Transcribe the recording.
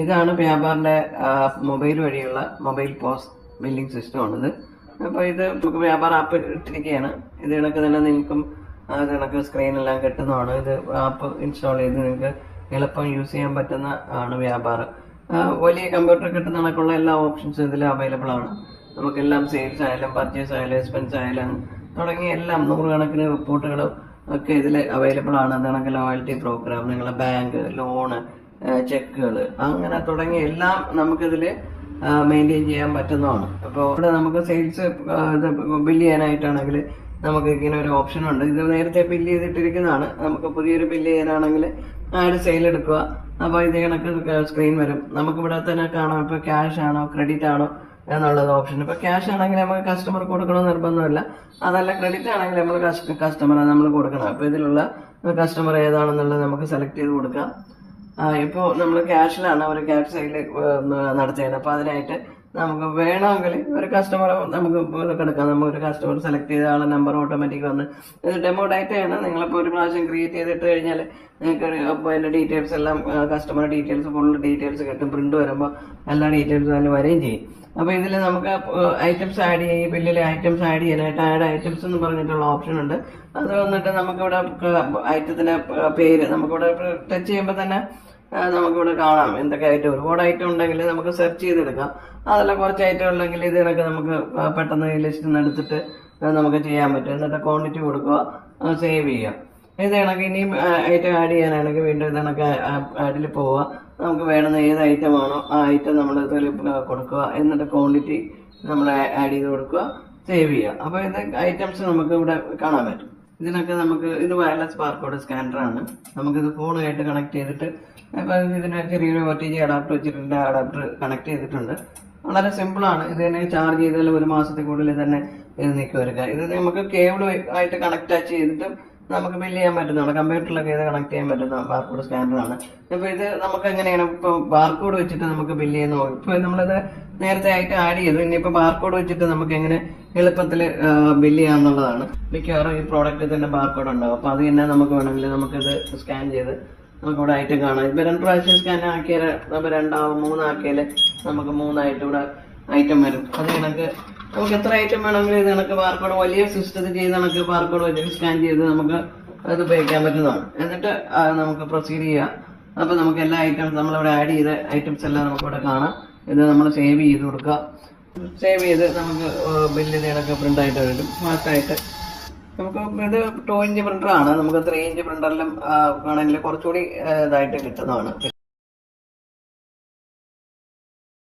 ഇതാണ് വ്യാപാറിന്റെ മൊബൈൽ വഴിയുള്ള mobile pose billing സിസ്റ്റമാണിത്. അപ്പോൾ ഇത് നമുക്ക് വ്യാപാര ആപ്പ് ഇട്ടിരിക്കുകയാണ്. ഇത് കണക്ക് തന്നെ നിങ്ങൾക്കും ഇത് കണക്ക് സ്ക്രീനെല്ലാം കിട്ടുന്നതാണ്. ഇത് ആപ്പ് ഇൻസ്റ്റാൾ ചെയ്ത് നിങ്ങൾക്ക് എളുപ്പം യൂസ് ചെയ്യാൻ പറ്റുന്ന ആണ് വ്യാപാര. വലിയ കമ്പ്യൂട്ടർ കിട്ടുന്ന കണക്കുള്ള എല്ലാ ഓപ്ഷൻസും ഇതിൽ അവൈലബിൾ ആണ്. നമുക്കെല്ലാം സെയിൽസ് ആയാലും പർച്ചേസ് ആയാലും എക്സ്പെൻസ് ആയാലും തുടങ്ങിയ എല്ലാം നൂറുകണക്കിന് റിപ്പോർട്ടുകളും ഒക്കെ ഇതിൽ അവൈലബിൾ ആണ്. അത് കണക്ക് ലോയൽറ്റി പ്രോഗ്രാം, നിങ്ങളെ ബാങ്ക്, ലോണ്, ചെക്കുകൾ, അങ്ങനെ തുടങ്ങിയ എല്ലാം നമുക്കിതിൽ മെയിൻറ്റെയിൻ ചെയ്യാൻ പറ്റുന്നതാണ്. അപ്പോൾ ഇവിടെ നമുക്ക് സെയിൽസ് ഇത് ബില്ല് ചെയ്യാനായിട്ടാണെങ്കിൽ നമുക്ക് ഇങ്ങനെ ഒരു ഓപ്ഷൻ ഉണ്ട്. ഇത് നേരത്തെ ബില്ല് ചെയ്തിട്ടിരിക്കുന്നതാണ്. നമുക്ക് പുതിയൊരു ബില്ല് ചെയ്യാനാണെങ്കിൽ ആഡ് സെയിൽ എടുക്കുക. അപ്പോൾ ഇത് കണക്ക് സ്ക്രീൻ വരും. നമുക്കിവിടെ തന്നെ കാണാം ഇപ്പോൾ ക്യാഷ് ആണോ ക്രെഡിറ്റ് ആണോ എന്നുള്ളത് ഓപ്ഷൻ. ഇപ്പോൾ ക്യാഷ് ആണെങ്കിൽ നമുക്ക് കസ്റ്റമർ കൊടുക്കണമെന്ന് നിർബന്ധമില്ല. അതല്ല ക്രെഡിറ്റ് ആണെങ്കിൽ നമ്മൾ കസ്റ്റമറെ നമ്മൾ കൊടുക്കണം. അപ്പോൾ ഇതിലുള്ള കസ്റ്റമർ ഏതാണെന്നുള്ളത് നമുക്ക് സെലക്ട് ചെയ്ത് കൊടുക്കാം. ഇപ്പോൾ നമ്മൾ ക്യാഷിലാണ് ഒരു ക്യാഷ് സെയിൽ നടത്തുന്നത്. അപ്പോൾ അതിനായിട്ട് നമുക്ക് വേണമെങ്കിൽ ഒരു കസ്റ്റമർ നമുക്ക് എടുക്കാം. നമുക്കൊരു കസ്റ്റമർ സെലക്ട് ചെയ്ത ആളെ നമ്പർ ഓട്ടോമാറ്റിക് വന്ന് ഇത് ഡെമോ ഡാറ്റയാണ്. നിങ്ങളിപ്പോൾ ഒരു പ്രാവശ്യം ക്രിയേറ്റ് ചെയ്തിട്ട് കഴിഞ്ഞാൽ നിങ്ങൾക്ക് അപ്പോൾ അതിൻ്റെ ഡീറ്റെയിൽസ് എല്ലാം കസ്റ്റമർ ഡീറ്റെയിൽസ് ഫുൾ ഡീറ്റെയിൽസ് കിട്ടും. പ്രിന്റ് വരുമ്പോൾ എല്ലാ ഡീറ്റെയിൽസും അതിൽ വരികയും ചെയ്യും. അപ്പോൾ ഇതിൽ നമുക്ക് ഐറ്റംസ് ആഡ് ചെയ്യും. ബില്ലിൽ ഐറ്റംസ് ആഡ് ചെയ്യാനായിട്ട് ആഡ് ഐറ്റംസ് എന്ന് പറഞ്ഞിട്ടുള്ള ഓപ്ഷൻ ഉണ്ട്. അത് വന്നിട്ട് നമുക്കിവിടെ ഐറ്റത്തിൻ്റെ പേര് നമുക്കിവിടെ ടച്ച് ചെയ്യുമ്പോൾ തന്നെ നമുക്കിവിടെ കാണാം എന്തൊക്കെ ഐറ്റം. ഒരുപാട് ഐറ്റം ഉണ്ടെങ്കിൽ നമുക്ക് സെർച്ച് ചെയ്തെടുക്കാം. അതല്ല കുറച്ച് ഐറ്റം ഉണ്ടെങ്കിൽ ഇത് കണക്ക് നമുക്ക് പെട്ടെന്ന് ഈ ലിസ്റ്റിൽ നിന്ന് എടുത്തിട്ട് നമുക്ക് ചെയ്യാൻ പറ്റും. എന്നിട്ട് ക്വാണ്ടിറ്റി കൊടുക്കുക, സേവ് ചെയ്യുക. ഇത് കണക്ക് ഇനിയും ഐറ്റം ആഡ് ചെയ്യാനാണെങ്കിൽ വീണ്ടും ഇത് കണക്ക് ആഡിൽ പോവുക. നമുക്ക് വേണമെന്ന ഏത് ഐറ്റമാണോ ആ ഐറ്റം നമ്മൾ ഇതിൽ കൊടുക്കുക. എന്നിട്ട് ക്വാണ്ടിറ്റി നമ്മൾ ആഡ് ചെയ്ത് കൊടുക്കുക, സേവ് ചെയ്യുക. അപ്പോൾ ഇത് ഐറ്റംസ് നമുക്ക് ഇവിടെ കാണാൻ പറ്റും. ഇതിനൊക്കെ നമുക്ക് ഇത് വയർലെസ് ബാർകോഡ് സ്കാനറാണ്. നമുക്കിത് ഫോണുമായിട്ട് കണക്ട് ചെയ്തിട്ട് അപ്പോൾ ഇതിന് ചെറിയൊരു OTG അഡാപ്റ്റർ വെച്ചിട്ടുണ്ട്. അഡാപ്റ്റർ കണക്ട് ചെയ്തിട്ടുണ്ട്. വളരെ സിമ്പിളാണ്. ഇത് തന്നെ ചാർജ് ചെയ്താൽ ഒരു മാസത്തിൽ കൂടുതൽ തന്നെ ഇത് നീക്കി വരിക. ഇത് നമുക്ക് കേബിൾ ആയിട്ട് കണക്ട് ചെയ്തിട്ട് നമുക്ക് ബില്ല് ചെയ്യാൻ പറ്റുന്നതാണ്. കമ്പ്യൂട്ടറിലൊക്കെ ഇത് കണക്ട് ചെയ്യാൻ പറ്റുന്ന ബാർകോഡ് സ്കാനറാണ്. അപ്പോൾ ഇത് നമുക്ക് എങ്ങനെയാണ് ഇപ്പോൾ ബാർകോഡ് വെച്ചിട്ട് നമുക്ക് ബില്ല് ചെയ്യുന്ന ഇപ്പോൾ നമ്മളിത് നേരത്തെ ആയിട്ട് ആഡ് ചെയ്തു. ഇനിയിപ്പോൾ ബാർകോഡ് വെച്ചിട്ട് നമുക്ക് എങ്ങനെ എളുപ്പത്തിൽ ബില്ല് ചെയ്യാന്നുള്ളതാണ്. മിക്കവാറും ഈ പ്രോഡക്റ്റ് തന്നെ ബാർകോഡ് ഉണ്ടാവും. അപ്പോൾ അത് തന്നെ നമുക്ക് വേണമെങ്കിൽ നമുക്കിത് സ്കാൻ ചെയ്ത് നമുക്കിവിടെ ഐറ്റം കാണാം. ഇപ്പോൾ 2 പ്രാവശ്യം സ്കാൻ ആക്കിയാൽ നമ്മൾ 2 3 ആക്കിയാൽ നമുക്ക് 3 ഇവിടെ ഐറ്റം വരും. അത് കണക്ക് നമുക്ക് എത്ര ഐറ്റം വേണമെങ്കിലും ഇത് കണക്ക് ബാർകോഡ് വലിയ സിസ്റ്റത്തിൽ ചെയ്ത് കണക്ക് ബാർകോഡ് വെച്ച് സ്കാൻ ചെയ്ത് നമുക്ക് അത് ഉപയോഗിക്കാൻ പറ്റുന്നതാണ്. എന്നിട്ട് നമുക്ക് പ്രൊസീഡ് ചെയ്യാം. അപ്പോൾ നമുക്ക് എല്ലാ ഐറ്റംസ് നമ്മളിവിടെ ആഡ് ചെയ്ത ഐറ്റംസ് എല്ലാം നമുക്കിവിടെ കാണാം. ഇത് നമ്മൾ സേവ് ചെയ്ത് കൊടുക്കുക. സേവ് ചെയ്ത് നമുക്ക് ബില്ല് ഇതിനൊക്കെ പ്രിൻ്റായിട്ട് വരും ഫാസ്റ്റായിട്ട്. നമുക്ക് ഇത് 2 ഇഞ്ച് പ്രിൻ്ററാണ്. നമുക്ക് 3 ഇഞ്ച് പ്രിൻ്ററിലും ആണെങ്കിൽ കുറച്ചുകൂടി ഇതായിട്ട് കിട്ടുന്നതാണ്.